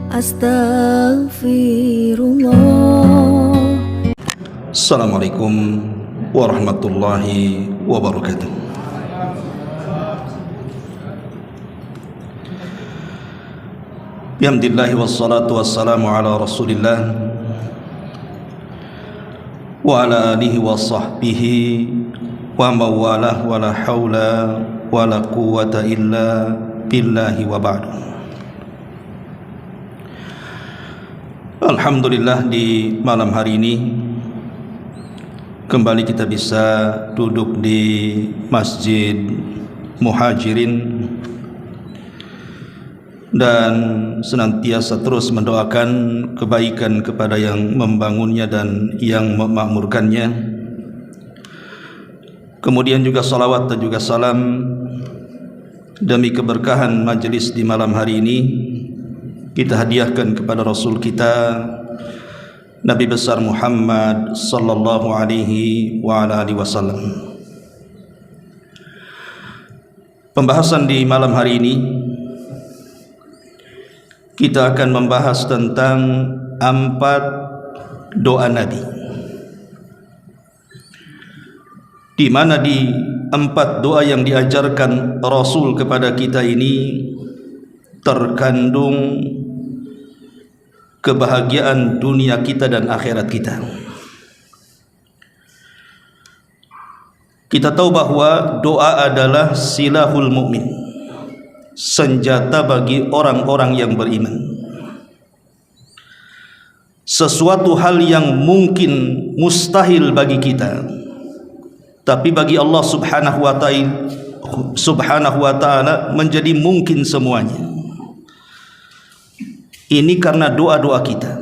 Astaghfirullah. Assalamualaikum warahmatullahi wabarakatuh. Bihamdillahi wassalatu wassalamu ala rasulillah wa ala alihi wa sahbihi wa mawalah wa la hawla wa la quwwata illa billahi wa ba'du. Alhamdulillah, di malam hari ini kembali kita bisa duduk di Masjid Muhajirin dan senantiasa terus mendoakan kebaikan kepada yang membangunnya dan yang memakmurkannya. Kemudian juga salawat dan juga salam demi keberkahan majelis di malam hari ini kita hadiahkan kepada Rasul kita Nabi besar Muhammad sallallahu alaihi wa ala alihi wasallam. Pembahasan di malam hari ini kita akan membahas tentang 4 doa Nabi, di mana di 4 doa yang diajarkan Rasul kepada kita ini terkandung kebahagiaan dunia kita dan akhirat kita. Kita tahu bahwa doa adalah silahul mukmin, senjata bagi orang-orang yang beriman. Sesuatu hal yang mungkin mustahil bagi kita, tapi bagi Allah subhanahu wa ta'ala menjadi mungkin semuanya. Ini karena doa-doa kita.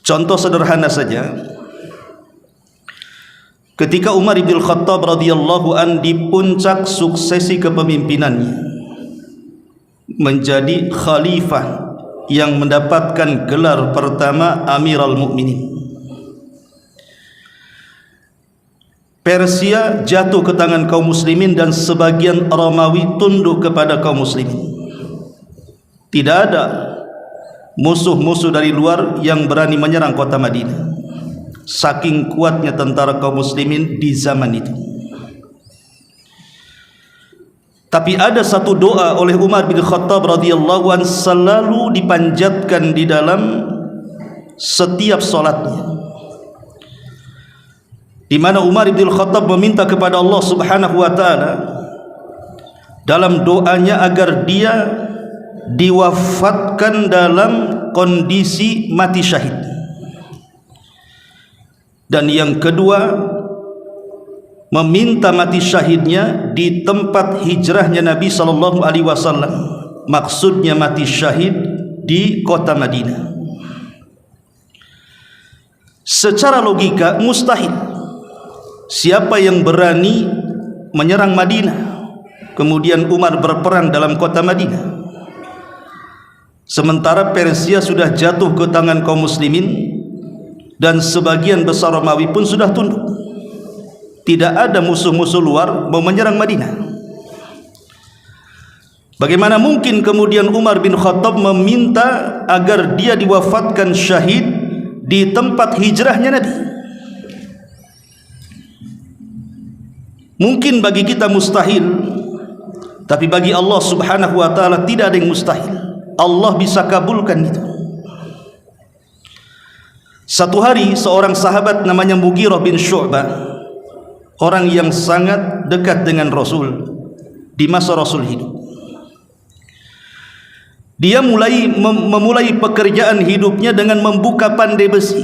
Contoh sederhana saja, ketika Umar bin Khattab radhiyallahu an di puncak suksesi kepemimpinannya, menjadi khalifah yang mendapatkan gelar pertama Amirul Mukminin, Persia jatuh ke tangan kaum muslimin dan sebagian Romawi tunduk kepada kaum muslimin. Tidak ada musuh-musuh dari luar yang berani menyerang kota Madinah, saking kuatnya tentara kaum muslimin di zaman itu. Tapi ada satu doa oleh Umar bin Khattab radhiyallahu anhu selalu dipanjatkan di dalam setiap salatnya, di mana Umar bin Khattab meminta kepada Allah subhanahu wa ta'ala dalam doanya agar dia diwafatkan dalam kondisi mati syahid. Dan yang kedua, meminta mati syahidnya di tempat hijrahnya Nabi sallallahu alaihi wasallam. Maksudnya mati syahid di kota Madinah. Secara logika mustahil. Siapa yang berani menyerang Madinah, kemudian Umar berperang dalam kota Madinah, sementara Persia sudah jatuh ke tangan kaum muslimin dan sebagian besar Romawi pun sudah tunduk. Tidak ada musuh-musuh luar mau menyerang Madinah. Bagaimana mungkin kemudian Umar bin Khattab meminta agar dia diwafatkan syahid di tempat hijrahnya Nabi? Mungkin bagi kita mustahil, tapi bagi Allah subhanahu wa ta'ala tidak ada yang mustahil. Allah bisa kabulkan itu. Satu hari seorang sahabat namanya Mughirah bin Syu'bah, orang yang sangat dekat dengan Rasul di masa Rasul hidup, dia memulai pekerjaan hidupnya dengan membuka pandai besi,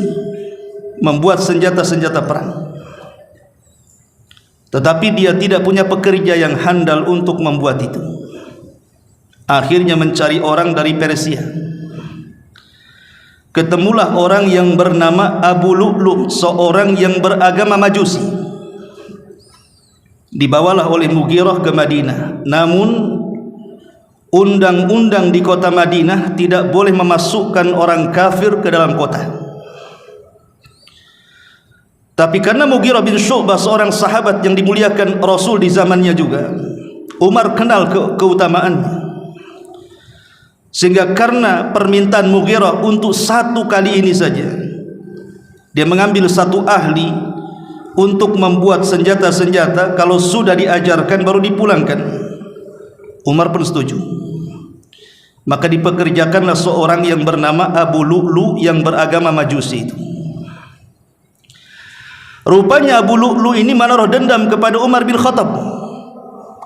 membuat senjata-senjata perang. Tetapi dia tidak punya pekerja yang handal untuk membuat itu. Akhirnya mencari orang dari Persia. Ketemulah orang yang bernama Abu Lu'lu', seorang yang beragama Majusi. Dibawalah oleh Mughirah ke Madinah. Namun undang-undang di kota Madinah tidak boleh memasukkan orang kafir ke dalam kota. Tapi karena Mughirah bin Syu'bah seorang sahabat yang dimuliakan Rasul di zamannya juga, Umar kenal keutamaannya. Sehingga karena permintaan Mughirah untuk satu kali ini saja, dia mengambil satu ahli untuk membuat senjata-senjata. Kalau sudah diajarkan baru dipulangkan. Umar pun setuju. Maka dipekerjakanlah seorang yang bernama Abu Lu'lu yang beragama Majusi itu. Rupanya Abu Lu'lu ini menaruh dendam kepada Umar bin Khattab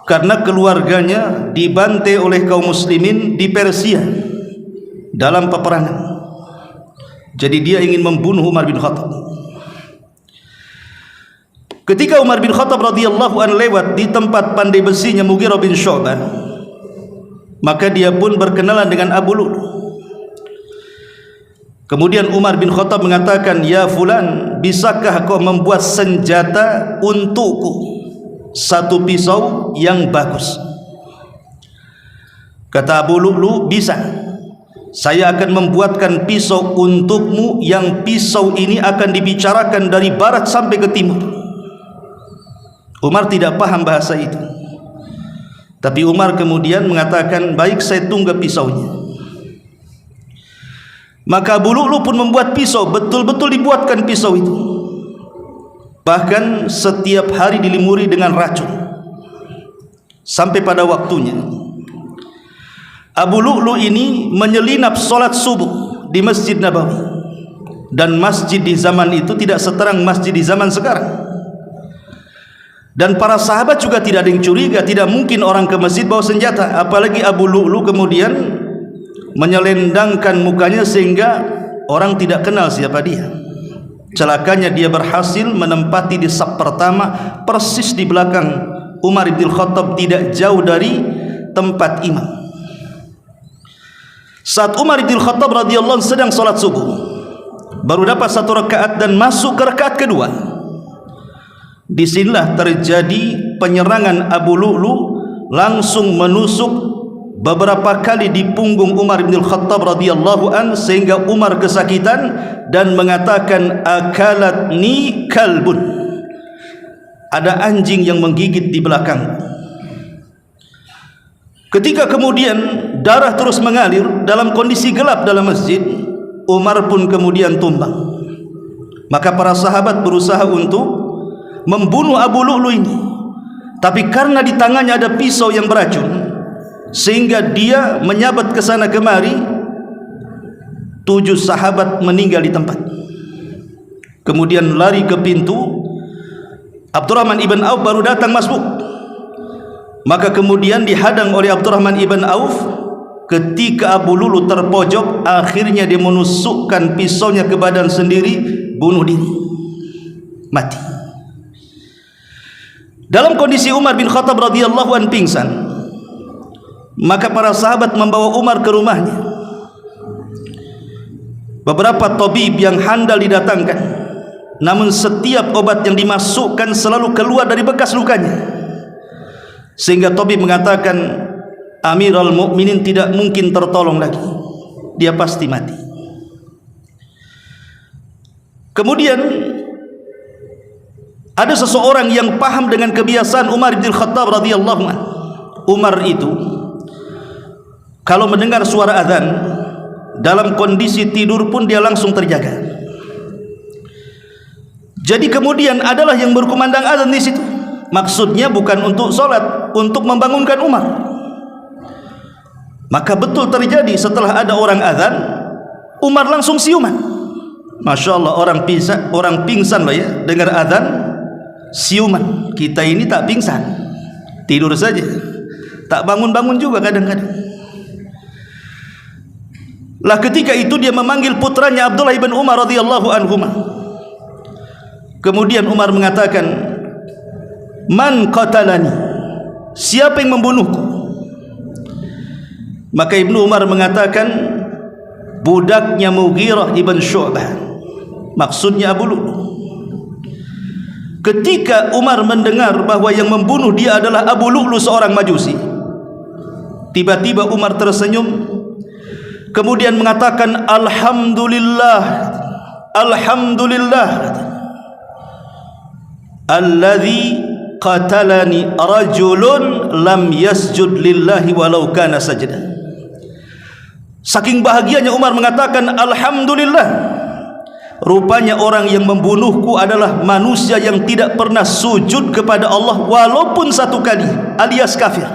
karena keluarganya dibantai oleh kaum muslimin di Persia dalam peperangan. Jadi dia ingin membunuh Umar bin Khattab. Ketika Umar bin Khattab radhiyallahu anhu lewat di tempat pandai besinya Mughirah bin Syu'bah, maka dia pun berkenalan dengan Abu Lu'lu. Kemudian Umar bin Khattab mengatakan, "Ya fulan, bisakah kau membuat senjata untukku? Satu pisau yang bagus." Kata Abu Lu'lu, "Bisa. Saya akan membuatkan pisau untukmu yang pisau ini akan dibicarakan dari barat sampai ke timur." Umar tidak paham bahasa itu. Tapi Umar kemudian mengatakan, "Baik, saya tunggu pisaunya." Maka Abu Lu'lu pun membuat pisau, betul-betul dibuatkan pisau itu. Bahkan setiap hari dilimuri dengan racun. Sampai pada waktunya Abu Lu'lu ini menyelinap solat subuh di Masjid Nabawi. Dan masjid di zaman itu tidak seterang masjid di zaman sekarang. Dan para sahabat juga tidak ada yang curiga. Tidak mungkin orang ke masjid bawa senjata. Apalagi Abu Lu'lu kemudian menyelendangkan mukanya sehingga orang tidak kenal siapa dia. Celakanya dia berhasil menempati di saf pertama, persis di belakang Umar bin Khattab, tidak jauh dari tempat imam. Saat Umar bin Khattab radhiyallahu anhu sedang salat subuh, baru dapat satu rakaat dan masuk ke rakaat kedua, disinilah terjadi penyerangan. Abu Lu'lu langsung menusuk beberapa kali di punggung Umar bin Khattab radhiyallahu an, sehingga Umar kesakitan dan mengatakan, "Akalatni kalbun." Ada anjing yang menggigit di belakang. Ketika kemudian darah terus mengalir dalam kondisi gelap dalam masjid, Umar pun kemudian tumbang. Maka para sahabat berusaha untuk membunuh Abu Lu'lu ini, tapi karena di tangannya ada pisau yang beracun, sehingga dia menyabat ke sana kemari. 7 sahabat meninggal di tempat. Kemudian lari ke pintu. Abdurrahman ibn Auf baru datang masuk. Maka kemudian dihadang oleh Abdurrahman ibn Auf. Ketika Abu Lu'lu terpojok, akhirnya dia menusukkan pisaunya ke badan sendiri, bunuh diri, mati. Dalam kondisi Umar bin Khattab radhiyallahu anhu pingsan, maka para sahabat membawa Umar ke rumahnya. Beberapa tabib yang handal didatangkan, namun setiap obat yang dimasukkan selalu keluar dari bekas lukanya, sehingga tabib mengatakan, Amirul Mukminin tidak mungkin tertolong lagi, dia pasti mati. Kemudian ada seseorang yang paham dengan kebiasaan Umar bin Khattab radhiyallahu anhu. Umar itu kalau mendengar suara azan, dalam kondisi tidur pun dia langsung terjaga. Jadi kemudian adalah yang berkumandang azan di situ. Maksudnya bukan untuk sholat, untuk membangunkan Umar. Maka betul terjadi setelah ada orang azan, Umar langsung siuman. Masya Allah, orang pingsan lah ya, dengar azan siuman. Kita ini tak pingsan, tidur saja, tak bangun-bangun juga kadang-kadang. Lah ketika itu dia memanggil putranya Abdullah ibn Umar radhiyallahu anhuma. Kemudian Umar mengatakan, "Man qatalani?" Siapa yang membunuhku? Maka Ibnu Umar mengatakan, budaknya Mughirah ibn Syu'bah, maksudnya Abu Lu'lu. Ketika Umar mendengar bahwa yang membunuh dia adalah Abu Lu'lu, seorang Majusi, tiba-tiba Umar tersenyum, kemudian mengatakan, Alhamdulillah, Alhamdulillah, alladzi qatalani rajulun lam yasjud lillahi walau kana sajda. Saking bahagianya Umar mengatakan, alhamdulillah, rupanya orang yang membunuhku adalah manusia yang tidak pernah sujud kepada Allah walaupun satu kali, alias kafir.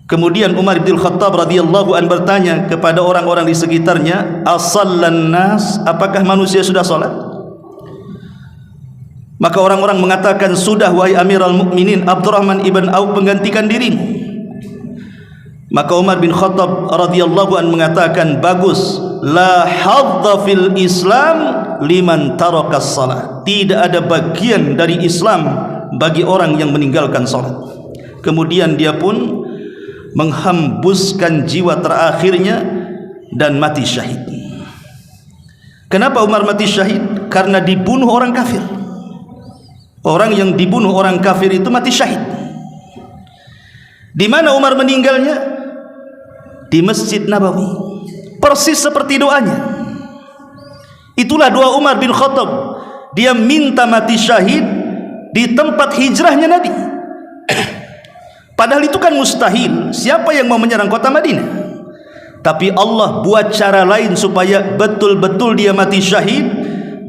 Kemudian Umar bin Khattab radhiyallahu an bertanya kepada orang-orang di sekitarnya, asallan nas, apakah manusia sudah salat? Maka orang-orang mengatakan, sudah wahai Amirul Mukminin, Abdurrahman ibn Auf menggantikan dirimu. Maka Umar bin Khattab radhiyallahu an mengatakan, bagus, la hadza fil Islam liman taraka shalah. Tidak ada bagian dari Islam bagi orang yang meninggalkan salat. Kemudian dia pun menghembuskan jiwa terakhirnya dan mati syahid. Kenapa Umar mati syahid? Karena dibunuh orang kafir. Orang yang dibunuh orang kafir itu mati syahid. Di mana Umar meninggalnya? Di Masjid Nabawi. Persis seperti doanya. Itulah doa Umar bin Khattab. Dia minta mati syahid di tempat hijrahnya Nabi. Padahal itu kan mustahil. Siapa yang mau menyerang kota Madinah? Tapi Allah buat cara lain supaya betul-betul dia mati syahid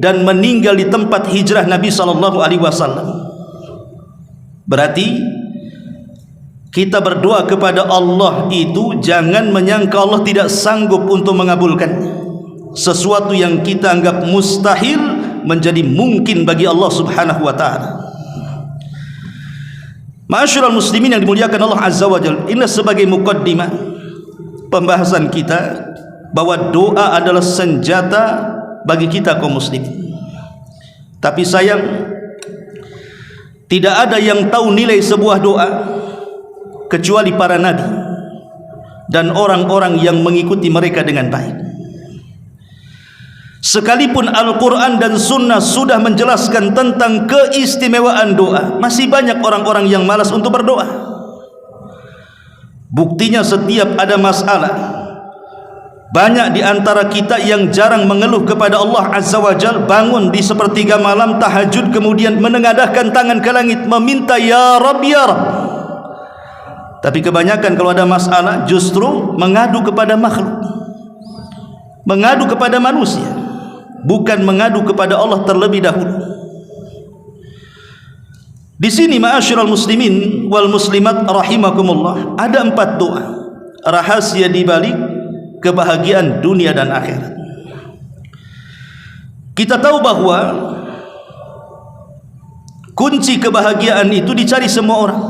dan meninggal di tempat hijrah Nabi SAW. Berarti kita berdoa kepada Allah itu jangan menyangka Allah tidak sanggup untuk mengabulkannya. Sesuatu yang kita anggap mustahil menjadi mungkin bagi Allah Subhanahu wa ta'ala. Ma'asyiral muslimin yang dimuliakan Allah Azza wa Jalla, ini sebagai muqaddimah pembahasan kita bahwa doa adalah senjata bagi kita kaum muslimin. Tapi sayang, tidak ada yang tahu nilai sebuah doa kecuali para nabi dan orang-orang yang mengikuti mereka dengan baik. Sekalipun Al-Quran dan Sunnah sudah menjelaskan tentang keistimewaan doa, masih banyak orang-orang yang malas untuk berdoa. Buktinya setiap ada masalah, banyak di antara kita yang jarang mengeluh kepada Allah Azza wa Jalla, bangun di sepertiga malam tahajud kemudian menengadahkan tangan ke langit meminta ya Rabb ya Rabb. Tapi kebanyakan kalau ada masalah justru mengadu kepada makhluk, mengadu kepada manusia, bukan mengadu kepada Allah terlebih dahulu. Di sini ma'asyiral muslimin wal muslimat rahimakumullah, ada 4 doa rahasia di balik kebahagiaan dunia dan akhirat. Kita tahu bahwa kunci kebahagiaan itu dicari semua orang.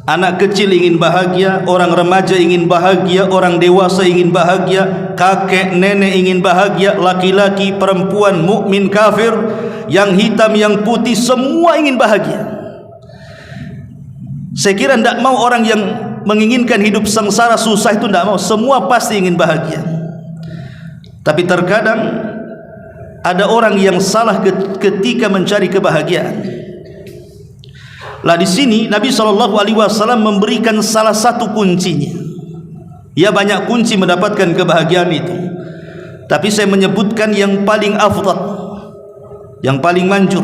Anak kecil ingin bahagia, orang remaja ingin bahagia, orang dewasa ingin bahagia, kakek nenek ingin bahagia, laki-laki perempuan mukmin kafir, yang hitam yang putih, semua ingin bahagia. Saya kira tidak mau orang yang menginginkan hidup sengsara susah itu, tidak mau. Semua pasti ingin bahagia. Tapi terkadang ada orang yang salah ketika mencari kebahagiaan. Lah di sini Nabi SAW memberikan salah satu kuncinya. Ya, banyak kunci mendapatkan kebahagiaan itu, tapi saya menyebutkan yang paling afdal, yang paling manjur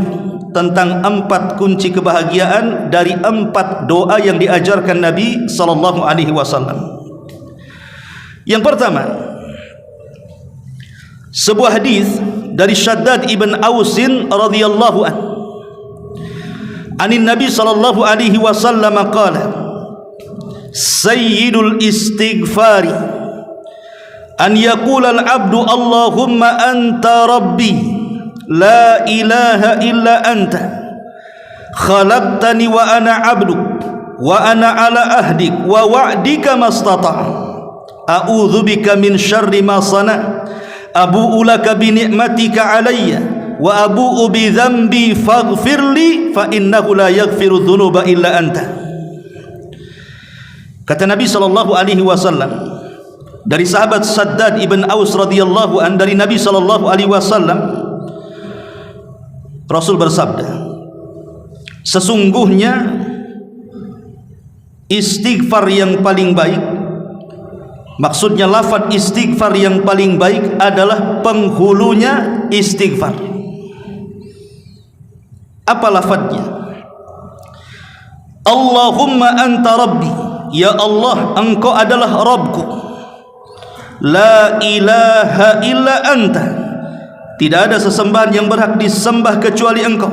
tentang 4 kunci kebahagiaan dari 4 doa yang diajarkan Nabi SAW. Yang pertama, sebuah hadis dari Shaddad ibn Ausin radhiyallahu anhu. Anin Nabi sallallahu alaihi wasallam qala, sayyidul istighfari an yaqula al-'abdu Allahumma anta rabbi la ilaha illa anta khalaqtani wa ana 'abduk wa ana 'ala ahdik wa wa'dika mastata' a'udzu bika min syarri ma sana' abu'u laka bi ni'matika 'alayya wa abu'u bi dzambi faghfirli fa innahu la yaghfiru dzunuba illa anta. Kata Nabi sallallahu alaihi wasallam dari sahabat Shaddad ibn Aus radhiyallahu an, dari Nabi sallallahu alaihi wasallam, Rasul bersabda, sesungguhnya istighfar yang paling baik, maksudnya lafaz istighfar yang paling baik adalah penghulunya istighfar. Apa lafadznya? Allahumma anta rabbi, ya Allah, Engkau adalah Rabbku. La ilaha illa anta, tidak ada sesembahan yang berhak disembah kecuali Engkau.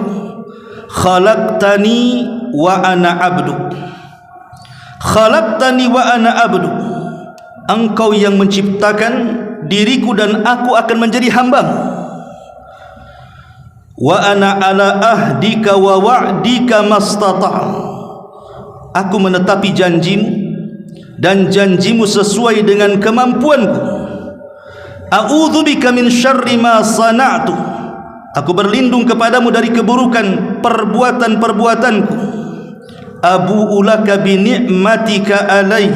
Khalaqtani wa ana abduk. Khalaqtani wa ana abduk, Engkau yang menciptakan diriku dan aku akan menjadi hamba-Mu. Wa ana ala ahdika wa wa'dika mastata', aku menetapi janjimu dan janjimu sesuai dengan kemampuanku. A'udzubika min syarri ma sana'tu, aku berlindung kepadamu dari keburukan perbuatan-perbuatanku. Abu'u laka bi ni'matika alaihi,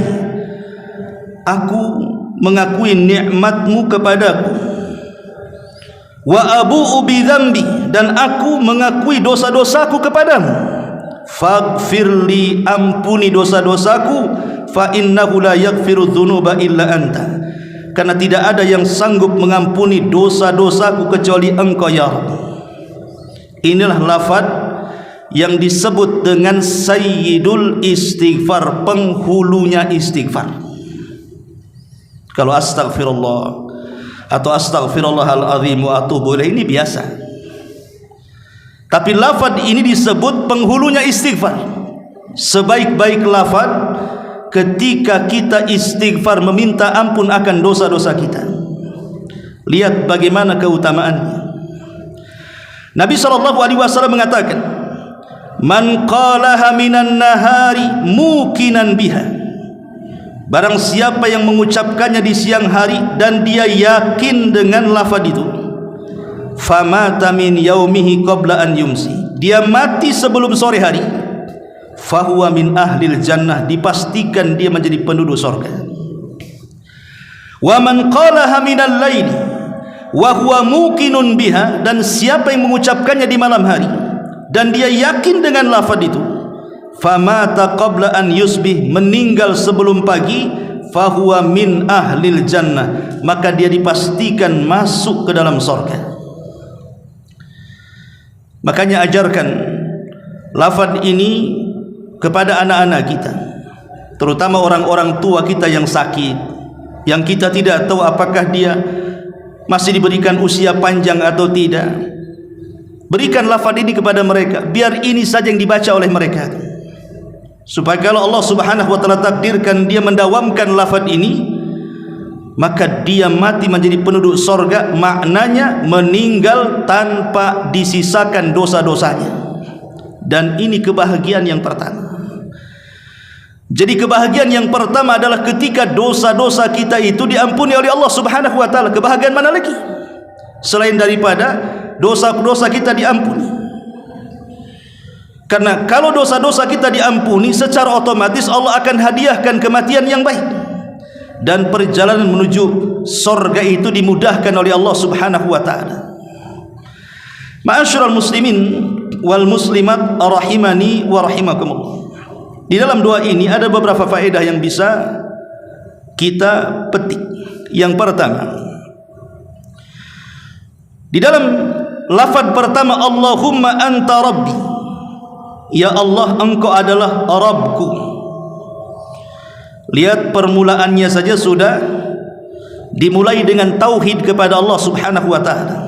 aku mengakui nikmatmu kepadaku. Wa abu'u bi dzambi, dan aku mengakui dosa-dosaku kepadamu. Faghfirli, ampuni dosa-dosaku. Fa innahu la yaghfiru dzunuba illa anta, karena tidak ada yang sanggup mengampuni dosa-dosaku kecuali Engkau ya Rabb. Inilah lafaz yang disebut dengan sayyidul istighfar, penghulunya istighfar. Kalau astagfirullah atau astaghfirullahaladzim wa atubu ilaih ini biasa, tapi lafaz ini disebut penghulunya istighfar. Sebaik-baik lafaz ketika kita istighfar, meminta ampun akan dosa-dosa kita. Lihat bagaimana keutamaannya. Nabi SAW mengatakan, man qalaha minan nahari mukinan biha, barang siapa yang mengucapkannya di siang hari dan dia yakin dengan lafaz itu, famata min yaumihi qabla an yumsi, dia mati sebelum sore hari, fahuwa min ahlil jannah, dipastikan dia menjadi penduduk surga. Wa man qalaha minal laili wa huwa muqinun biha, dan siapa yang mengucapkannya di malam hari dan dia yakin dengan lafaz itu, famata qabla an yusbih, meninggal sebelum pagi, fahuwa min ahlil jannah, maka dia dipastikan masuk ke dalam surga. Makanya ajarkan lafaz ini kepada anak-anak kita, terutama orang-orang tua kita yang sakit, yang kita tidak tahu apakah dia masih diberikan usia panjang atau tidak. Berikan lafaz ini kepada mereka, biar ini saja yang dibaca oleh mereka, supaya kalau Allah Subhanahu wa taala takdirkan dia mendawamkan lafaz ini, maka dia mati menjadi penduduk surga. Maknanya meninggal tanpa disisakan dosa-dosanya. Dan ini kebahagiaan yang pertama. Jadi kebahagiaan yang pertama adalah ketika dosa-dosa kita itu diampuni oleh Allah Subhanahu wa taala. Kebahagiaan mana lagi selain daripada dosa-dosa kita diampuni? Karena kalau dosa-dosa kita diampuni, secara otomatis Allah akan hadiahkan kematian yang baik, dan perjalanan menuju surga itu dimudahkan oleh Allah Subhanahu wa taala. Ma'asyiral muslimin wal muslimat rahimani wa rahimakumullah. Di dalam doa ini ada beberapa faedah yang bisa kita petik. Yang pertama, di dalam lafaz pertama, Allahumma anta rabbi, ya Allah, Engkau adalah Rabbku. Lihat permulaannya saja sudah dimulai dengan tauhid kepada Allah Subhanahu wa taala.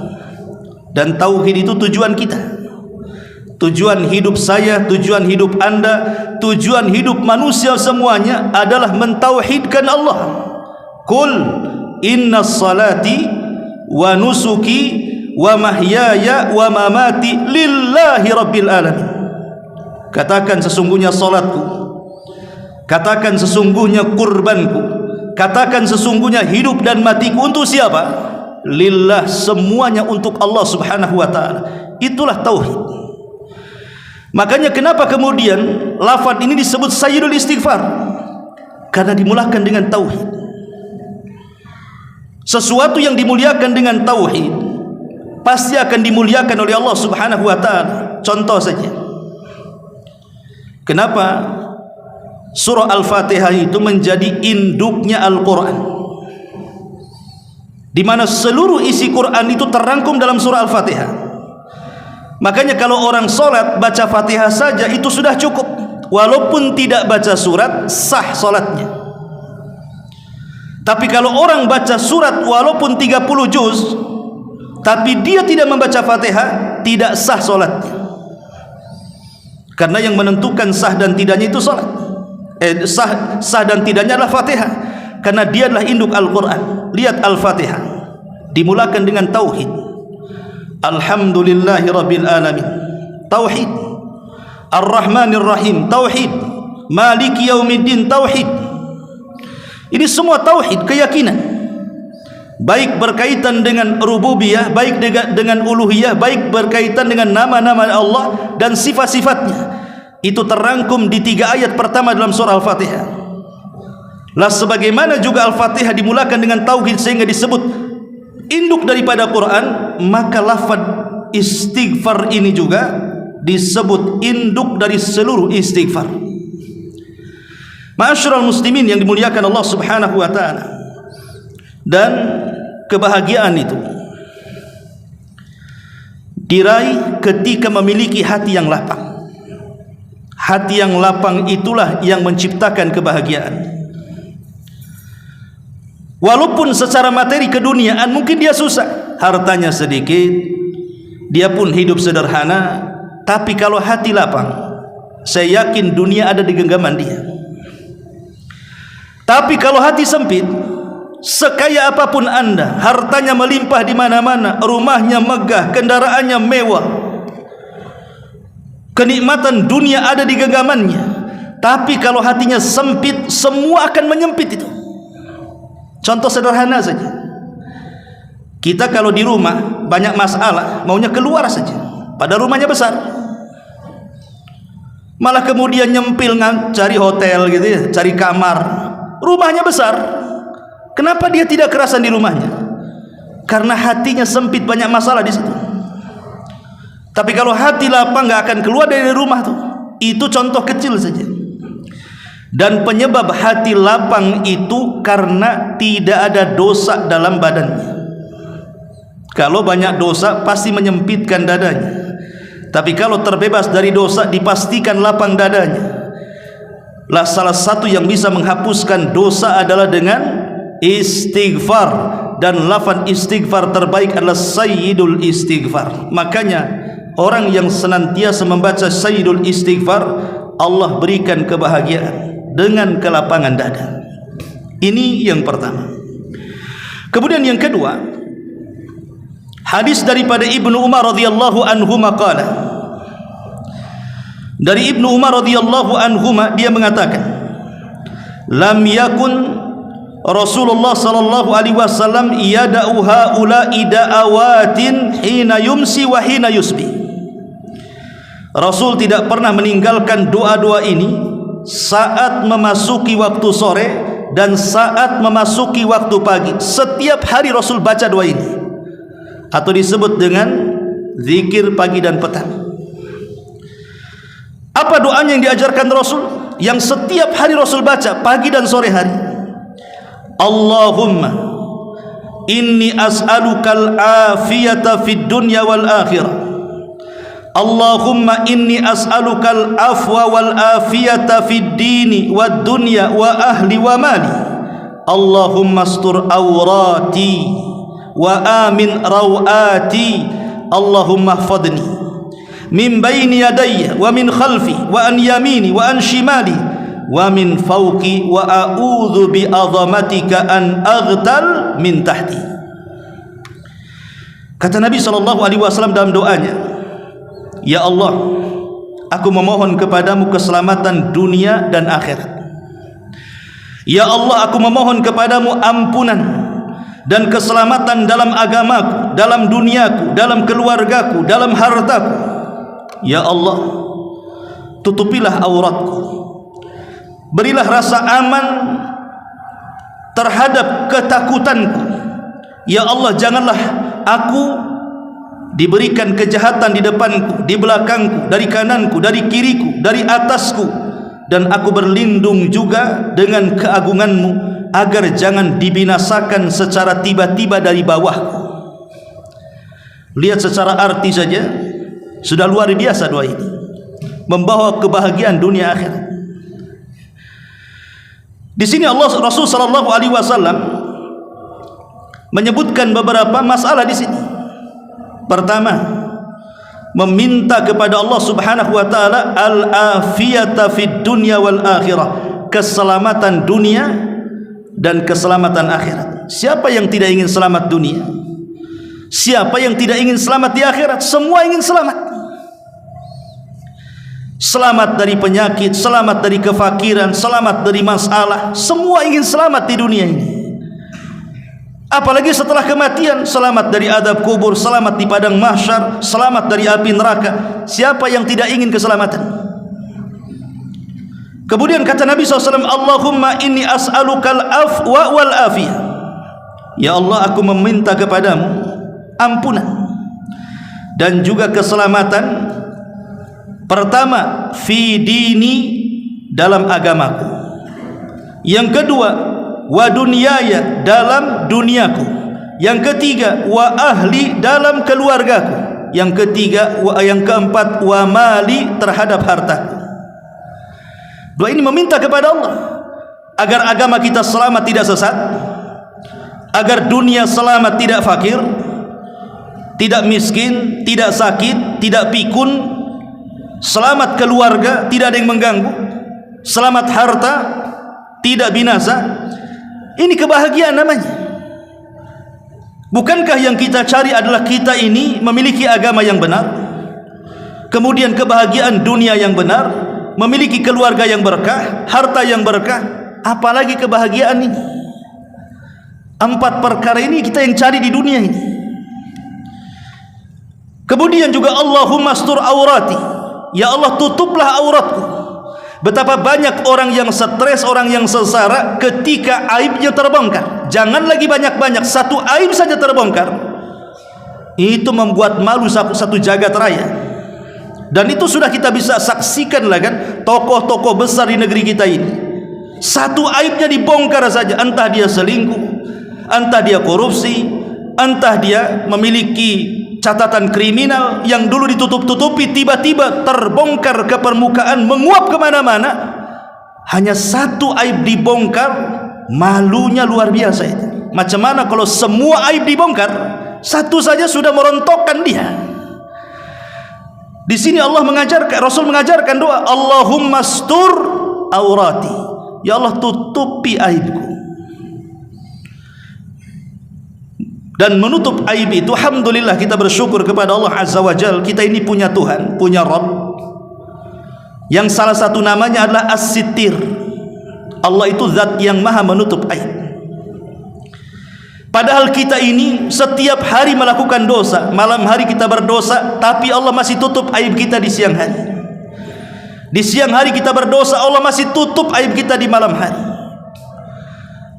Dan tauhid itu tujuan kita, tujuan hidup saya, tujuan hidup Anda, tujuan hidup manusia semuanya adalah mentauhidkan Allah. Qul inna salati wa nusuki wa mahyaya wa mamati lillahi rabbil alamin. Katakan sesungguhnya salatku, katakan sesungguhnya kurbanku, katakan sesungguhnya hidup dan matiku untuk siapa? Lillah, semuanya untuk Allah Subhanahu wa taala. Itulah tauhid. Makanya kenapa kemudian lafaz ini disebut sayyidul istighfar? Karena dimulakan dengan tauhid. Sesuatu yang dimuliakan dengan tauhid pasti akan dimuliakan oleh Allah Subhanahu wa taala. Contoh saja, kenapa surah Al-Fatihah itu menjadi induknya Al-Quran, di mana seluruh isi Quran itu terangkum dalam surah Al-Fatihah. Makanya kalau orang sholat baca Fatihah saja itu sudah cukup. walaupun tidak baca surat sah salatnya. Tapi kalau orang baca surat walaupun 30 juz tapi dia tidak membaca Fatihah, tidak sah salatnya. Karena yang menentukan sah dan tidaknya itu salat. Sah dan tidaknya adalah Fatihah. Karena dia adalah induk Al-Quran. Lihat Al-Fatihah dimulakan dengan tauhid. Alhamdulillahi Rabbil Alamin, tauhid. Ar-Rahmanir Rahim, tauhid. Maliki Yaumiddin, tauhid. Ini semua tauhid, keyakinan. Baik berkaitan dengan rububiyah, baik dengan uluhiyah, baik berkaitan dengan nama-nama Allah dan sifat-sifatnya. Itu terangkum di 3 ayat pertama dalam surah Al-Fatihah. Lah sebagaimana juga Al-Fatihah dimulakan dengan tauhid sehingga disebut induk daripada Quran, maka lafaz istighfar ini juga disebut induk dari seluruh istighfar. Ma'asyiral muslimin yang dimuliakan Allah Subhanahu wa taala. Dan kebahagiaan itu diraih ketika memiliki hati yang lapang. Hati yang lapang itulah yang menciptakan kebahagiaan. Walaupun secara materi keduniaan mungkin dia susah, hartanya sedikit, dia pun hidup sederhana, tapi kalau hati lapang, saya yakin dunia ada di genggaman dia. Tapi kalau hati sempit, sekaya apapun Anda, hartanya melimpah di mana-mana, rumahnya megah, kendaraannya mewah, kenikmatan dunia ada di genggamannya, tapi kalau hatinya sempit, semua akan menyempit itu. Contoh sederhana saja. Kita kalau di rumah banyak masalah, maunya keluar saja, padahal rumahnya besar. Malah kemudian nyempil cari hotel gitu ya, cari kamar. Rumahnya besar. Kenapa dia tidak kerasan di rumahnya? Karena hatinya sempit, banyak masalah di situ. Tapi kalau hati lapang nggak akan keluar dari rumah tuh. Itu contoh kecil saja. Dan penyebab hati lapang itu karena tidak ada dosa dalam badannya. Kalau banyak dosa pasti menyempitkan dadanya. Tapi kalau terbebas dari dosa dipastikan lapang dadanya. Lah salah satu yang bisa menghapuskan dosa adalah dengan istighfar, dan lafaz istighfar terbaik adalah sayyidul istighfar. Makanya orang yang senantiasa membaca sayyidul istighfar, Allah berikan kebahagiaan dengan kelapangan dada. Ini yang pertama. Kemudian yang kedua, hadis daripada Ibnu Umar radhiyallahu anhu maqala. Dari Ibnu Umar radhiyallahu anhuma dia mengatakan, lam yakun Rasulullah sallallahu alaihi wasallam yada'u haula'i da'awatin hina yumsi wa hina yusbi. Rasul tidak pernah meninggalkan doa-doa ini saat memasuki waktu sore dan saat memasuki waktu pagi. Setiap hari Rasul baca doa ini, atau disebut dengan zikir pagi dan petang. Apa doanya yang diajarkan Rasul yang setiap hari Rasul baca pagi dan sore hari? Allahumma inni as'alukal afiyata fid dunya wal akhirah. Allahumma inni as'alukal afwa wal afiyata fid dini wad dunya wa ahli wa mali. Allahumma astur awrati wa amin rawati. Allahumma hfadni min baini yadayya wa min khalfi wa an yamini wa an shimali wa min fawqi wa a'udzu bi azamatika an aghtal min tahti. Kata Nabi SAW dalam doanya, ya Allah, aku memohon kepadamu keselamatan dunia dan akhirat. Ya Allah, aku memohon kepadamu ampunan dan keselamatan dalam agamaku, dalam duniaku, dalam keluargaku, dalam hartaku. Ya Allah, tutupilah auratku, berilah rasa aman terhadap ketakutanku. Ya Allah, janganlah aku diberikan kejahatan di depanku, di belakangku, dari kananku, dari kiriku, dari atasku. Dan aku berlindung juga dengan keagunganmu agar jangan dibinasakan secara tiba-tiba dari bawahku. Lihat secara arti saja sudah luar biasa doa ini. membawa kebahagiaan dunia akhirat. Di sini Rasul sallallahu alaihi wasallam menyebutkan beberapa masalah di sini. Pertama, meminta kepada Allah Subhanahu wa taala al-afiyata fid dunya wal akhirah, keselamatan dunia dan keselamatan akhirat. Siapa yang tidak ingin selamat dunia? Siapa yang tidak ingin selamat di akhirat? Semua ingin selamat. Selamat dari penyakit, selamat dari kefakiran, selamat dari masalah. Semua ingin selamat di dunia ini. Apalagi setelah kematian, selamat dari adab kubur, selamat di padang mahsyar, selamat dari api neraka. Siapa yang tidak ingin keselamatan? Kemudian kata Nabi SAW, Allahumma inni as'alukal afwa wal afiyah. Ya Allah, aku meminta kepadamu ampunan dan juga keselamatan. Pertama, fi dini, dalam agamaku. Yang kedua, wa dunyaya, dalam duniaku. Yang ketiga, wa ahli, dalam keluargaku. Yang ketiga, yang keempat, wa mali, terhadap hartaku. Doa ini meminta kepada Allah agar agama kita selamat, tidak sesat, agar dunia selamat, tidak fakir, tidak miskin, tidak sakit, tidak pikun, selamat keluarga, tidak ada yang mengganggu, selamat harta, tidak binasa. Ini kebahagiaan namanya. Bukankah yang kita cari adalah kita ini memiliki agama yang benar, kemudian kebahagiaan dunia yang benar, memiliki keluarga yang berkah, harta yang berkah, apalagi kebahagiaan ini? 4 perkara ini kita yang cari di dunia ini. Kemudian juga Allahumma astur aurati, ya Allah tutuplah auratku. Betapa banyak orang yang stres, orang yang sengsara ketika aibnya terbongkar. Jangan lagi banyak-banyak, satu aib saja terbongkar, itu membuat malu satu jagat raya. Dan itu sudah kita bisa saksikan lah kan, tokoh-tokoh besar di negeri kita ini, satu aibnya dibongkar saja, entah dia selingkuh, entah dia korupsi, entah dia memiliki catatan kriminal yang dulu ditutup-tutupi, tiba-tiba terbongkar ke permukaan, menguap kemana-mana. Hanya satu aib dibongkar, malunya luar biasa itu. Macam mana kalau semua aib dibongkar, satu saja sudah merontokkan dia. Di sini Allah mengajarkan, Rasul mengajarkan doa, Allahumma astur aurati, ya Allah tutupi aibku. Dan menutup aib itu, alhamdulillah kita bersyukur kepada Allah Azza wa Jalla. Kita ini punya Tuhan, punya Rabb, yang salah satu namanya adalah As-Sittir. Allah itu zat yang maha menutup aib. Padahal kita ini setiap hari melakukan dosa, malam hari kita berdosa, tapi Allah masih tutup aib kita di siang hari. Di siang hari kita berdosa, Allah masih tutup aib kita di malam hari.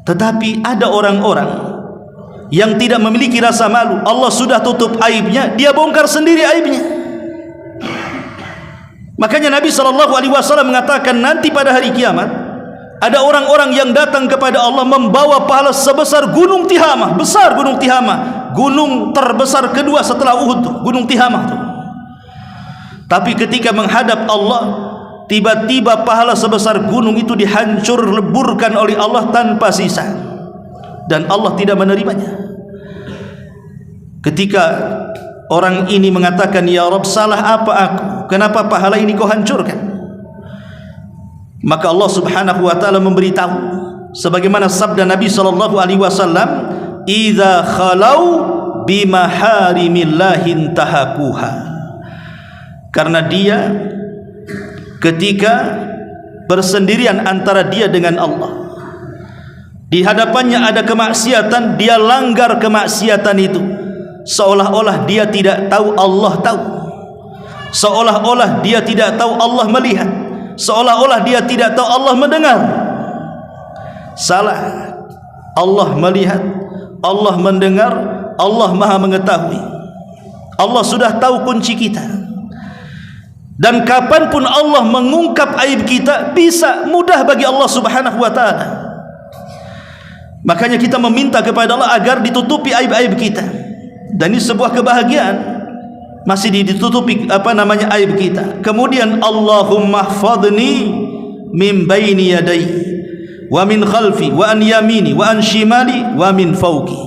Tetapi ada orang-orang yang tidak memiliki rasa malu. Allah sudah tutup aibnya, dia bongkar sendiri aibnya. Makanya Nabi SAW mengatakan, nanti pada hari kiamat ada orang-orang yang datang kepada Allah membawa pahala sebesar gunung Tihamah. Besar gunung Tihamah, gunung terbesar kedua setelah Uhud, gunung Tihamah itu. Tapi ketika menghadap Allah, tiba-tiba pahala sebesar gunung itu dihancur leburkan oleh Allah tanpa sisa, dan Allah tidak menerimanya. Ketika orang ini mengatakan, ya Rabb, salah apa aku? Kenapa pahala ini kau hancurkan? Maka Allah Subhanahu wa taala memberitahu, sebagaimana sabda Nabi sallallahu alaihi wasallam, "Idza khalau bimaharimillahi intahakuha." Karena dia ketika bersendirian antara dia dengan Allah, di hadapannya ada kemaksiatan, dia langgar kemaksiatan itu, seolah-olah dia tidak tahu Allah tahu, seolah-olah dia tidak tahu Allah melihat, seolah-olah dia tidak tahu Allah mendengar. Salah. Allah melihat, Allah mendengar, Allah maha mengetahui. Allah sudah tahu kunci kita, dan kapanpun Allah mengungkap aib kita, bisa mudah bagi Allah Subhanahu wa ta'ala. Makanya kita meminta kepada Allah agar ditutupi aib-aib kita. Dan ini sebuah kebahagiaan masih ditutupi aib kita. Kemudian Allahumma hfadhni min baini yadai wa min khalfi wa an yamini wa an shimali wa min fawqi.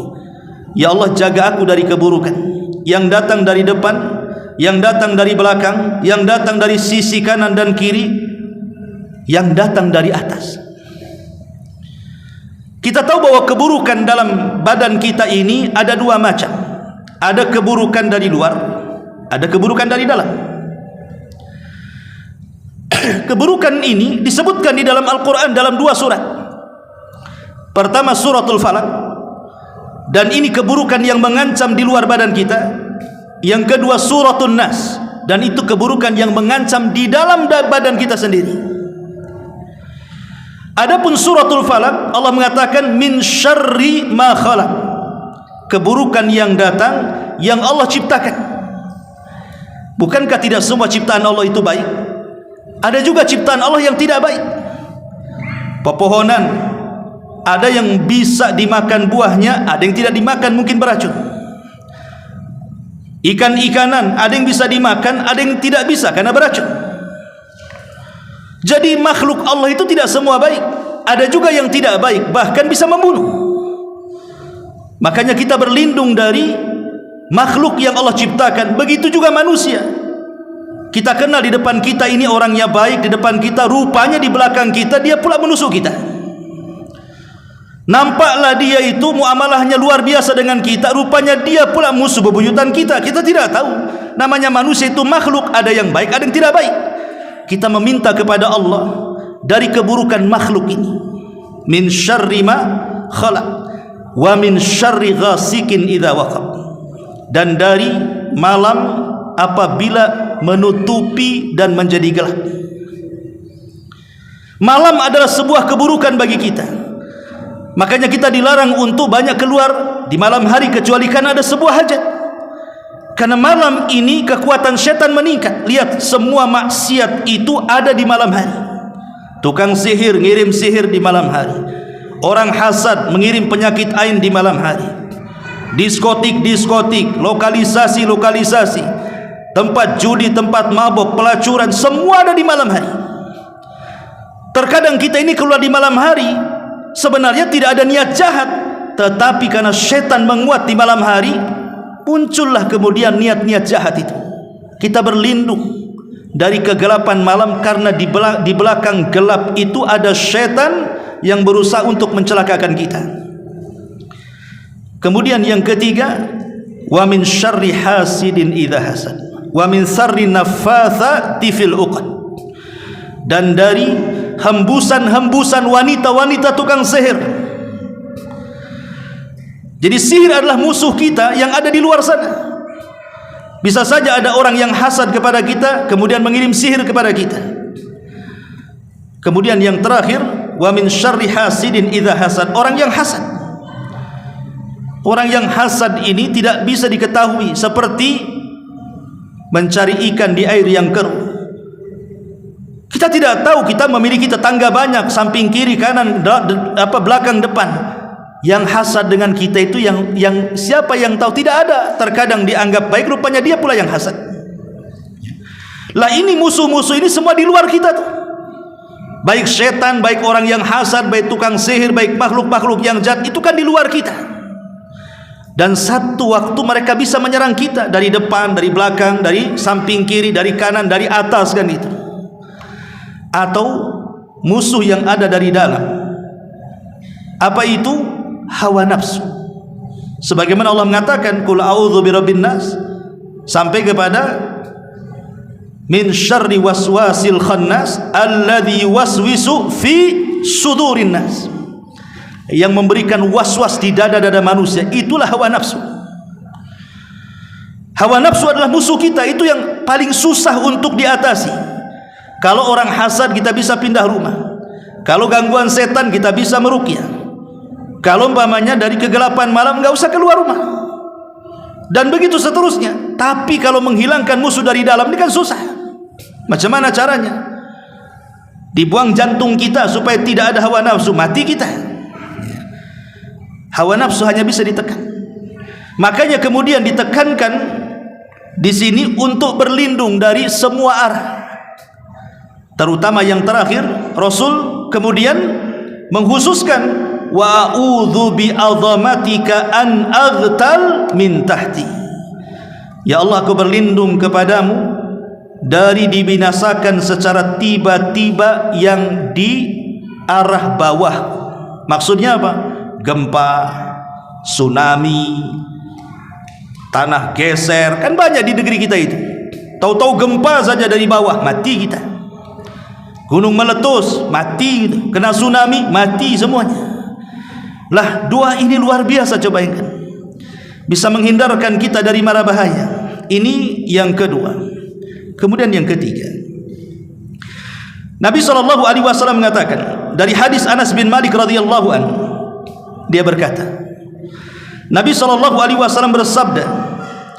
Ya Allah, jaga aku dari keburukan yang datang dari depan, yang datang dari belakang, yang datang dari sisi kanan dan kiri, yang datang dari atas. Kita tahu bahwa keburukan dalam badan kita ini ada dua macam. Ada keburukan dari luar, ada keburukan dari dalam. Keburukan ini disebutkan di dalam Al-Quran dalam dua surat. Pertama suratul Falaq, dan ini keburukan yang mengancam di luar badan kita. Yang kedua suratul Nas, dan itu keburukan yang mengancam di dalam badan kita sendiri. Adapun suratul Falaq, Allah mengatakan min syarri ma khalaq, keburukan yang datang yang Allah ciptakan. Bukankah tidak semua ciptaan Allah itu baik? Ada juga ciptaan Allah yang tidak baik. Pepohonan, ada yang bisa dimakan buahnya, ada yang tidak dimakan, mungkin beracun. Ikan-ikanan, ada yang bisa dimakan, ada yang tidak bisa karena beracun. Jadi makhluk Allah itu tidak semua baik, ada juga yang tidak baik, bahkan bisa membunuh. Makanya kita berlindung dari makhluk yang Allah ciptakan. Begitu juga manusia. Kita kenal di depan kita ini orangnya baik, di depan kita, rupanya di belakang kita dia pula menusuk kita. Nampaklah dia itu muamalahnya luar biasa dengan kita, rupanya dia pula musuh bebuyutan kita. Kita tidak tahu. Namanya manusia itu makhluk, ada yang baik, ada yang tidak baik. Kita meminta kepada Allah dari keburukan makhluk ini. Min syarri ma khalaq wa min syarri ghasikin idza waqab, dan dari malam apabila menutupi dan menjadi gelap. Malam adalah sebuah keburukan bagi kita. Makanya kita dilarang untuk banyak keluar di malam hari kecuali karena ada sebuah hajat. Karena malam ini kekuatan setan meningkat. Lihat, semua maksiat itu ada di malam hari. Tukang sihir ngirim sihir di malam hari. Orang hasad mengirim penyakit ain di malam hari. Diskotik, lokalisasi, tempat judi, tempat mabok, pelacuran, semua ada di malam hari. Terkadang kita ini keluar di malam hari, sebenarnya tidak ada niat jahat, tetapi karena setan menguat di malam hari, muncullah kemudian niat-niat jahat itu. Kita berlindung dari kegelapan malam, karena di belakang gelap itu ada setan yang berusaha untuk mencelakakan kita. Kemudian yang ketiga, wa min syarri hasidin idza hasad wa min syarri naffatsati fil uqad, dan dari hembusan-hembusan wanita-wanita tukang sihir. Jadi sihir adalah musuh kita yang ada di luar sana. Bisa saja ada orang yang hasad kepada kita, kemudian mengirim sihir kepada kita. Kemudian yang terakhir, wa min syarri hasidin idza hasad, orang yang hasad. Orang yang hasad ini tidak bisa diketahui, seperti mencari ikan di air yang keruh. Kita tidak tahu, kita memiliki tetangga banyak, samping kiri kanan belakang depan. Yang hasad dengan kita itu yang siapa yang tahu? Tidak ada. Terkadang dianggap baik, rupanya dia pula yang hasad. Lah ini musuh-musuh ini semua di luar kita tuh. Baik setan, baik orang yang hasad, baik tukang sihir, baik makhluk-makhluk yang jahat, itu kan di luar kita. Dan satu waktu mereka bisa menyerang kita dari depan, dari belakang, dari samping kiri, dari kanan, dari atas, kan itu. Atau musuh yang ada dari dalam. Apa itu? Hawa nafsu. Sebagaimana Allah mengatakan, qul a'udzu birabbin nas, sampai kepada min syarri waswasil khannas alladzi waswisu fi sudurin nas, yang memberikan waswas di dada-dada manusia. Itulah hawa nafsu. Hawa nafsu adalah musuh kita, itu yang paling susah untuk diatasi. Kalau orang hasad kita bisa pindah rumah. Kalau gangguan setan kita bisa meruqyah. Kalau umpamanya dari kegelapan malam nggak usah keluar rumah. Dan begitu seterusnya. Tapi kalau menghilangkan musuh dari dalam ini kan susah. Macam mana caranya? Dibuang jantung kita supaya tidak ada hawa nafsu, mati kita. Hawa nafsu hanya bisa ditekan. Makanya kemudian ditekankan di sini untuk berlindung dari semua arah, terutama yang terakhir. Rasul kemudian mengkhususkan, wa a'udzu bi'azamatika an aghtal min tahti. Ya Allah, aku berlindung kepadamu dari dibinasakan secara tiba-tiba yang di arah bawah. Maksudnya apa? Gempa, tsunami, tanah geser, kan banyak di negeri kita itu. Tahu-tahu gempa saja dari bawah, mati kita. Gunung meletus, mati kita. Kena tsunami, mati semuanya. Lah, doa ini luar biasa, coba bayangkan. Bisa menghindarkan kita dari mara bahaya. Ini yang kedua. Kemudian yang ketiga, Nabi SAW mengatakan dari hadis Anas bin Malik radhiyallahu anhu, dia berkata, Nabi SAW bersabda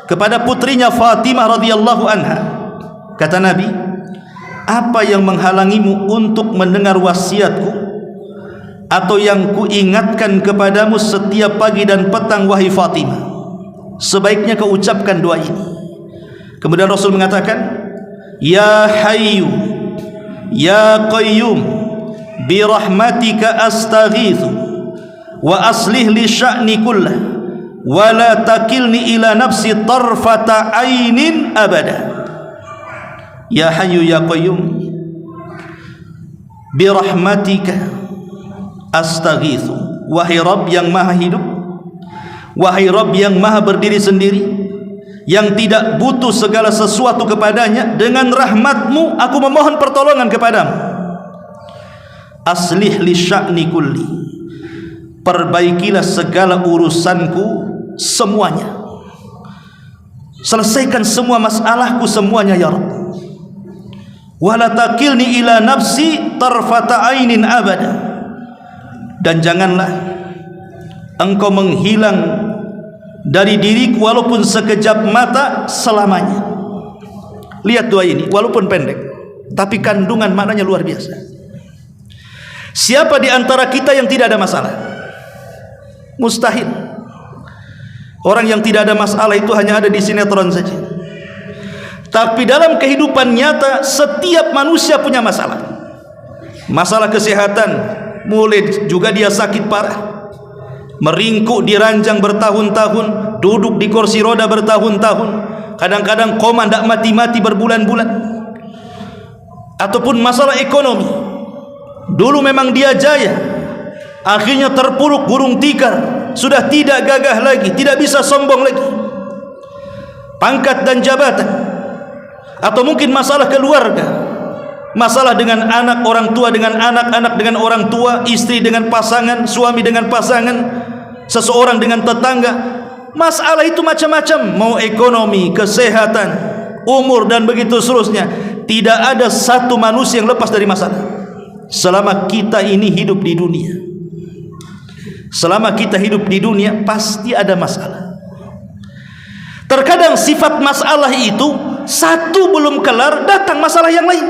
kepada putrinya Fatimah radhiyallahu anha, kata Nabi, apa yang menghalangimu untuk mendengar wasiatku atau yang kuingatkan kepadamu setiap pagi dan petang, wahai Fatimah? Sebaiknya kau ucapkan doa ini. Kemudian Rasul mengatakan, ya Hayyu ya Qayyum bi rahmatika astaghitsu wa aslih li sya'ni kullah wa la takilni ila nafsi tarfata ainin abada. Ya Hayyu ya Qayyum bi rahmatika astaghitsu, wahai Rabb yang maha hidup, wahai Rabb yang maha berdiri sendiri, yang tidak butuh segala sesuatu kepadanya, dengan rahmatmu aku memohon pertolongan kepadamu. Aslih li sya'ni kulli, perbaikilah segala urusanku semuanya, selesaikan semua masalahku semuanya ya Rabb. Wala takilni ila nafsi tarfata ainin abada, dan janganlah engkau menghilang dari diriku walaupun sekejap mata selamanya. Lihat doa ini, walaupun pendek tapi kandungan maknanya luar biasa. Siapa di antara kita yang tidak ada masalah? Mustahil. Orang yang tidak ada masalah itu hanya ada di sinetron saja. Tapi dalam kehidupan nyata setiap manusia punya masalah. Masalah kesehatan, mulai juga dia sakit parah, meringkuk di ranjang bertahun-tahun, duduk di kursi roda bertahun-tahun, kadang-kadang koma tidak mati-mati berbulan-bulan. Ataupun masalah ekonomi, dulu memang dia jaya, akhirnya terpuruk burung tikar, sudah tidak gagah lagi, tidak bisa sombong lagi. Pangkat dan jabatan, atau mungkin masalah keluarga, masalah dengan anak, orang tua dengan anak, anak dengan orang tua, istri dengan pasangan, suami dengan pasangan, seseorang dengan tetangga. Masalah itu macam-macam, mau ekonomi, kesehatan, umur, dan begitu seterusnya. Tidak ada satu manusia yang lepas dari masalah selama kita ini hidup di dunia. Selama kita hidup di dunia pasti ada masalah. Terkadang sifat masalah itu satu belum kelar, datang masalah yang lain.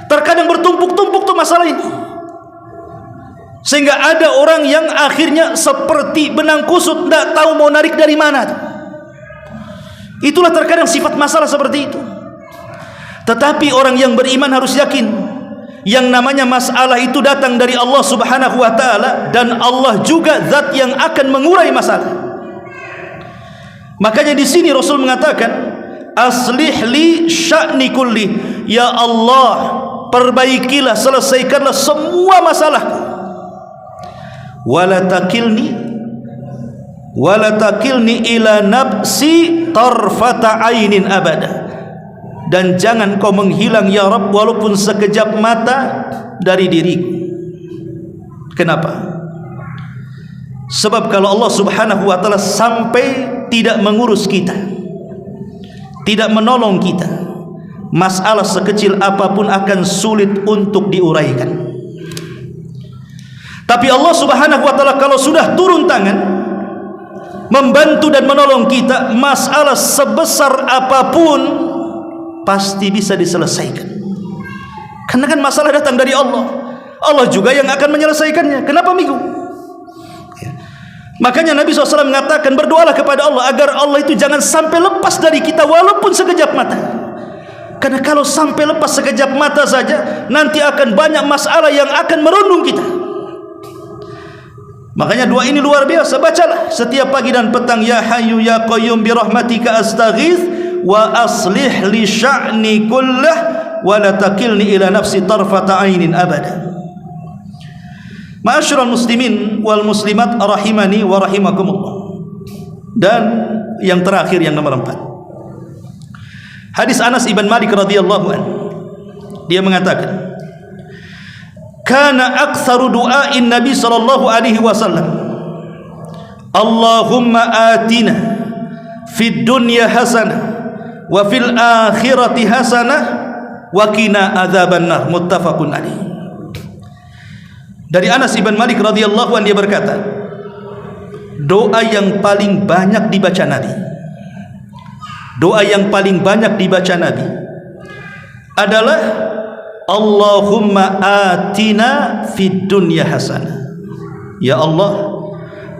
Terkadang bertumpuk-tumpuk tuh masalah ini, sehingga ada orang yang akhirnya seperti benang kusut, tidak tahu mau narik dari mana. Itulah terkadang sifat masalah seperti itu. Tetapi orang yang beriman harus yakin, yang namanya masalah itu datang dari Allah Subhanahu wa ta'ala, dan Allah juga zat yang akan mengurai masalah. Makanya di sini Rasul mengatakan, aslih li sya'ni kulli, ya Allah, perbaikilah, selesaikanlah semua masalahku. Wala takilni ila nafsi tarfata ainin abada, dan jangan kau menghilang ya Rabb walaupun sekejap mata dari diriku. Kenapa? Sebab kalau Allah Subhanahu wa ta'ala sampai tidak mengurus kita, tidak menolong kita, masalah sekecil apapun akan sulit untuk diuraikan. Tapi Allah Subhanahu wa ta'ala kalau sudah turun tangan membantu dan menolong kita, masalah sebesar apapun pasti bisa diselesaikan. Karena kan masalah datang dari Allah, Allah juga yang akan menyelesaikannya. Kenapa bingung? Makanya Nabi SAW mengatakan, berdoalah kepada Allah agar Allah itu jangan sampai lepas dari kita walaupun sekejap mata. Karena kalau sampai lepas sekejap mata saja, nanti akan banyak masalah yang akan merundung kita. Makanya doa ini luar biasa, bacalah setiap pagi dan petang. Ya Hayyu ya Qayyum bi rahmatika astaghits wa aslih li sya'ni kullah wa la takilni ila nafsi tarfata ainin abada. Ma'asyiral muslimin wal muslimat rahimani wa rahimakumullah. Dan yang terakhir, yang nomor 4, hadis Anas ibn Malik radhiyallahu anhu. Dia mengatakan, kana aktsaru du'ain Nabi sallallahu alaihi wasallam, Allahumma atina fid dunya hasanah wa fil akhirati hasanah wa qina adzabannar. Muttafaqun alaih. Dari Anas ibn Malik radhiyallahu anhu, dia berkata, doa yang paling banyak dibaca Nabi, doa yang paling banyak dibaca Nabi adalah Allahumma atina fid dunya hasanah. Ya Allah,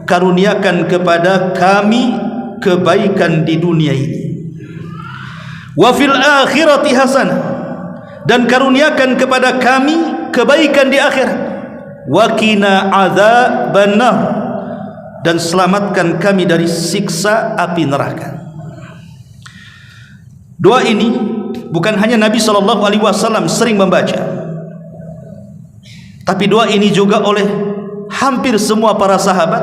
karuniakan kepada kami kebaikan di dunia ini. Wa fil akhirati hasanah, dan karuniakan kepada kami kebaikan di akhirat. Wa qina adzabannar, dan selamatkan kami dari siksa api neraka. Doa ini bukan hanya Nabi SAW sering membaca, tapi doa ini juga oleh hampir semua para sahabat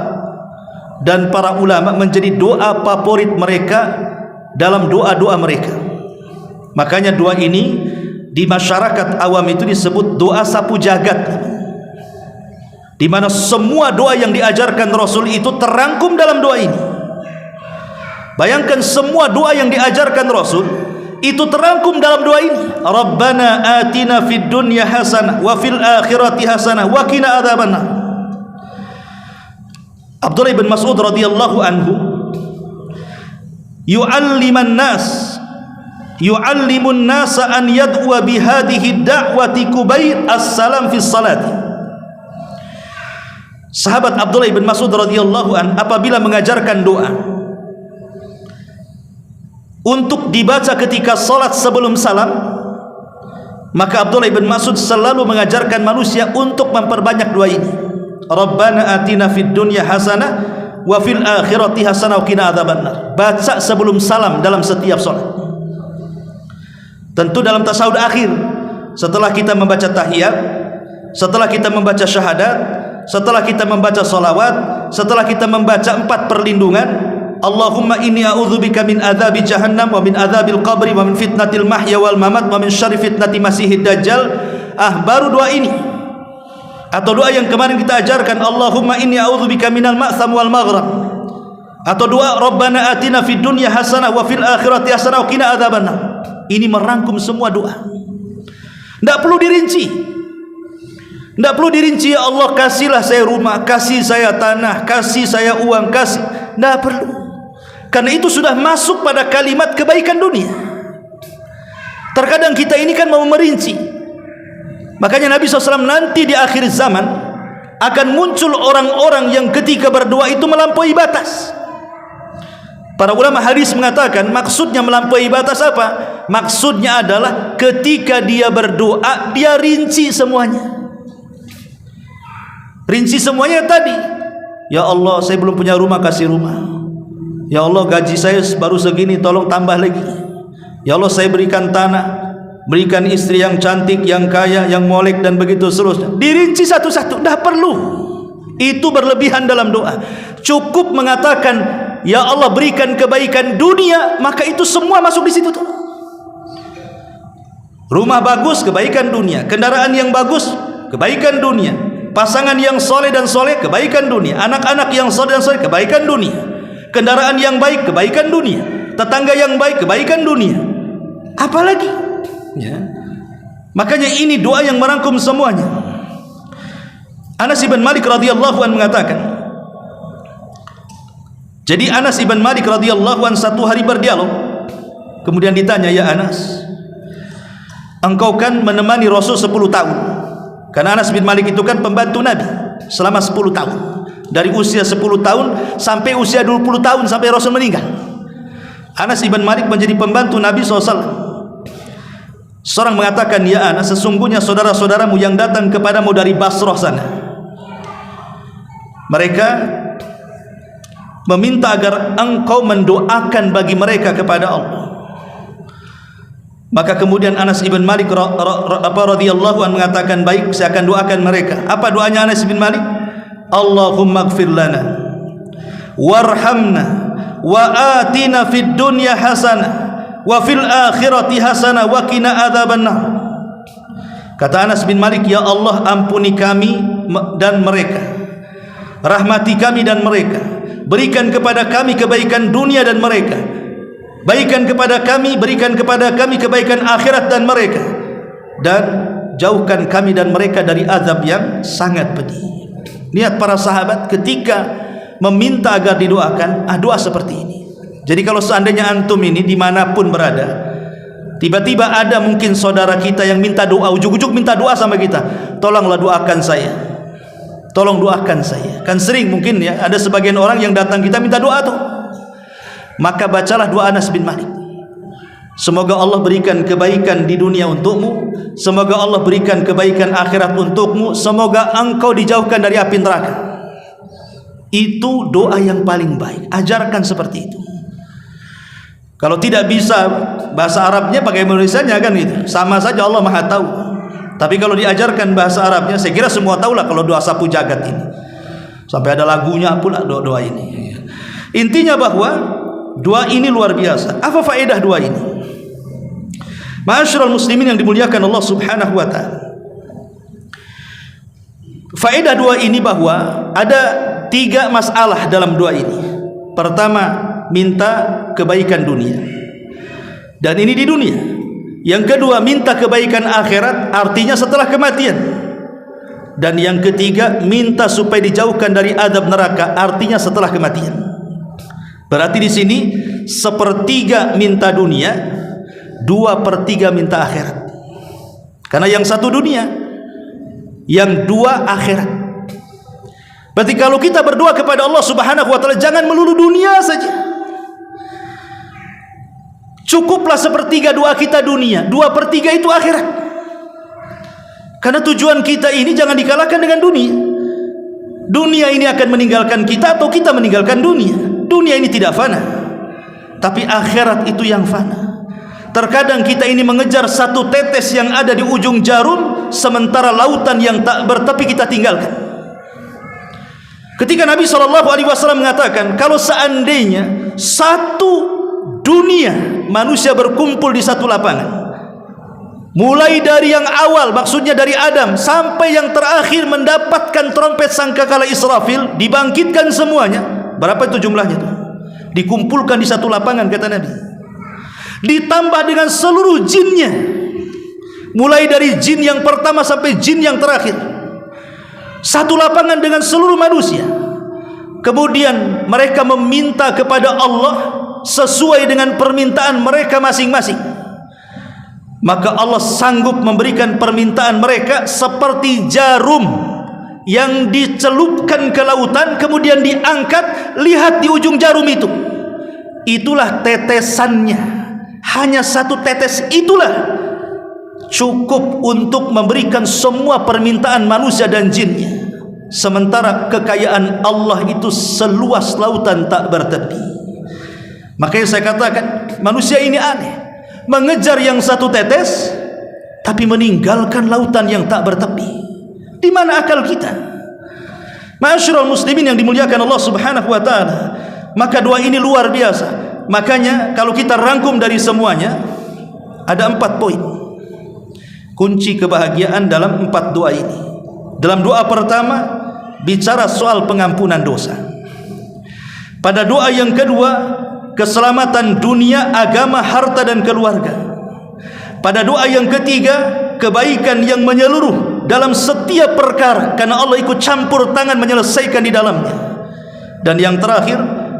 dan para ulama menjadi doa favorit mereka dalam doa-doa mereka. Makanya doa ini di masyarakat awam itu disebut doa sapu jagat, di mana semua doa yang diajarkan Rasul itu terangkum dalam doa ini. Bayangkan semua doa yang diajarkan Rasul itu terangkum dalam doa ini. Rabbana atina fid dunya hasanah wa fil akhirati hasanah wa qina adzabannar. Abdullah bin Mas'ud radhiyallahu anhu yu'allimun nasa an yad'u bi hadhihi da'wati kubayr as-salam fi salati. Sahabat Abdullah bin Mas'ud radhiyallahu an apabila mengajarkan doa untuk dibaca ketika salat sebelum salam, maka Abdullah bin Mas'ud selalu mengajarkan manusia untuk memperbanyak doa ini. Rabbana atina fid dunya hasanah wa fil akhirati hasanah wa qina adzabannar. Baca sebelum salam dalam setiap salat. Tentu dalam tasawuf akhir, setelah kita membaca tahiyat, setelah kita membaca syahadat, setelah kita membaca salawat, setelah kita membaca 4 perlindungan, Allahumma inni a'udzubika min adzabi jahannam wa min adzabil qabri wa min fitnatil mahya wal mamat wa min syarri fitnati masihid dajjal. Baru doa ini, atau doa yang kemarin kita ajarkan, Allahumma inni a'udzubika minal ma'tham wal maghrab, atau doa Rabbana atina fid dunya hasanah wa fil akhirati hasanah wa qina adzabannar. Ini merangkum semua doa. Tidak perlu dirinci. Tidak perlu dirinci, ya Allah kasihlah saya rumah, kasih saya tanah, kasih saya uang, kasih. Tidak perlu. Karena itu sudah masuk pada kalimat kebaikan dunia. Terkadang kita ini kan mau merinci. Makanya Nabi SAW nanti di akhir zaman akan muncul orang-orang yang ketika berdoa itu melampaui batas. Para ulama hadis mengatakan maksudnya melampaui batas apa? Maksudnya adalah ketika dia berdoa, dia rinci semuanya. Rinci semuanya tadi. Ya Allah, saya belum punya rumah, kasih rumah. Ya Allah, gaji saya baru segini, tolong tambah lagi. Ya Allah, saya berikan tanah, berikan istri yang cantik, yang kaya, yang molek, dan begitu seterusnya. Dirinci satu-satu, dah perlu. Itu berlebihan dalam doa. Cukup mengatakan, ya Allah berikan kebaikan dunia, maka itu semua masuk di situ tuh. Rumah bagus, kebaikan dunia. Kendaraan yang bagus, kebaikan dunia. Pasangan yang soleh dan soleh, kebaikan dunia. Anak-anak yang soleh dan soleh, kebaikan dunia. Kendaraan yang baik, kebaikan dunia. Tetangga yang baik, kebaikan dunia. Apalagi? Ya. Makanya ini doa yang merangkum semuanya. Anas ibn Malik radhiyallahu anhu mengatakan, jadi Anas ibn Malik radhiyallahu anhu satu hari berdialog, kemudian ditanya, ya Anas, engkau kan menemani Rasul 10 tahun. Karena Anas bin Malik itu kan pembantu Nabi selama 10 tahun. dari usia 10 tahun sampai usia 20 tahun sampai Rasul meninggal. Anas ibn Malik menjadi pembantu Nabi SAW. Seorang mengatakan, ya Anas, sesungguhnya saudara-saudaramu yang datang kepadamu dari Basrah sana, mereka meminta agar engkau mendoakan bagi mereka kepada Allah. Maka kemudian Anas ibn Malik radhiyallahu anhu mengatakan, baik, saya akan doakan mereka. Apa doanya Anas ibn Malik? Allahumma ighfir lana warhamna wa atina fid dunya hasanah wa fil akhirati hasanah wa qina adzabannar. Kata Anas bin Malik, ya Allah, ampuni kami dan mereka, rahmati kami dan mereka, berikan kepada kami kebaikan dunia dan mereka, berikan kepada kami kebaikan akhirat dan mereka, dan jauhkan kami dan mereka dari azab yang sangat pedih. Lihat para sahabat ketika meminta agar didoakan, doa seperti ini. Jadi kalau seandainya antum ini dimanapun berada, tiba-tiba ada mungkin saudara kita yang minta doa, ujuk-ujuk minta doa sama kita, tolonglah doakan saya, tolong doakan saya. Kan sering mungkin ya, ada sebagian orang yang datang kita minta doa tuh. Maka bacalah doa Anas bin Malik. Semoga Allah berikan kebaikan di dunia untukmu, semoga Allah berikan kebaikan akhirat untukmu, semoga engkau dijauhkan dari api neraka. Itu doa yang paling baik. Ajarkan seperti itu. Kalau tidak bisa bahasa Arabnya, pakai Indonesianya kan gitu. Sama saja, Allah Maha tahu. Tapi kalau diajarkan bahasa Arabnya, saya kira semua tahulah kalau doa sapu jagat ini. Sampai ada lagunya pula doa ini. Intinya bahwa doa ini luar biasa. Apa faedah doa ini? Ma'asyiral muslimin yang dimuliakan Allah Subhanahu wa taala. Faedah doa ini bahwa ada 3 masalah dalam doa ini. Pertama, minta kebaikan dunia, dan ini di dunia. Yang kedua, minta kebaikan akhirat, artinya setelah kematian. Dan yang ketiga, minta supaya dijauhkan dari azab neraka, artinya setelah kematian. Berarti di sini 1/3 minta dunia, 2/3 minta akhirat. Karena yang satu dunia, yang 2 akhirat. Berarti kalau kita berdoa kepada Allah Subhanahu wa taala, jangan melulu dunia saja. Cukuplah 1/3 doa kita dunia, 2/3 itu akhirat. Karena tujuan kita ini jangan dikalahkan dengan dunia. Dunia ini akan meninggalkan kita atau kita meninggalkan dunia. Dunia ini tidak fana, tapi akhirat itu yang fana. Terkadang kita ini mengejar satu tetes yang ada di ujung jarum, sementara lautan yang tak bertepi kita tinggalkan. Ketika Nabi SAW mengatakan, kalau seandainya satu dunia manusia berkumpul di satu lapangan, mulai dari yang awal, maksudnya dari Adam, sampai yang terakhir mendapatkan trompet sangkakala Israfil, dibangkitkan semuanya. Berapa itu jumlahnya tuh? Dikumpulkan di satu lapangan, kata Nabi. Ditambah dengan seluruh jinnya, mulai dari jin yang pertama sampai jin yang terakhir. Satu lapangan dengan seluruh manusia. Kemudian mereka meminta kepada Allah sesuai dengan permintaan mereka masing-masing. Maka Allah sanggup memberikan permintaan mereka seperti jarum yang dicelupkan ke lautan, kemudian diangkat. Lihat di ujung jarum itu, itulah tetesannya. Hanya satu tetes itulah cukup untuk memberikan semua permintaan manusia dan jinnya. Sementara kekayaan Allah itu seluas lautan tak bertepi. Makanya saya katakan, manusia ini aneh, mengejar yang satu tetes tapi meninggalkan lautan yang tak bertepi. Di mana akal kita? Ma'asyiral muslimin yang dimuliakan Allah Subhanahu wa taala. Maka doa ini luar biasa. Makanya kalau kita rangkum dari semuanya, ada 4 poin kunci kebahagiaan dalam 4 doa ini. Dalam doa pertama bicara soal pengampunan dosa. Pada doa yang kedua, keselamatan dunia, agama, harta dan keluarga. Pada doa yang ketiga, kebaikan yang menyeluruh dalam setiap perkara, karena Allah ikut campur tangan menyelesaikan di dalamnya. Dan yang terakhir,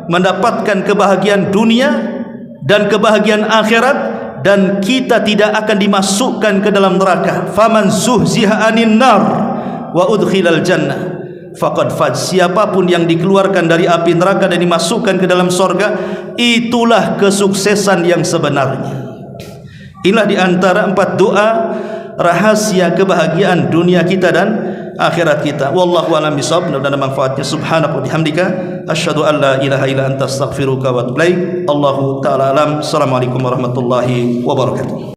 mendapatkan kebahagiaan dunia dan kebahagiaan akhirat, dan kita tidak akan dimasukkan ke dalam neraka. Faman zuhziha anin nar wa udkhilal jannah faqad faz. Siapapun yang dikeluarkan dari api neraka dan dimasukkan ke dalam sorga, itulah kesuksesan yang sebenarnya. Inilah di antara 4 doa rahasia kebahagiaan dunia kita dan akhirat kita. Wallahu a'lam bishawab. Mudah-mudahan manfaatnya. Subhanaka wa bihamdika asyhadu an la ilaha illa anta astaghfiruka wa atubu ilaik. Allahu taala alam. Assalamualaikum warahmatullahi wabarakatuh.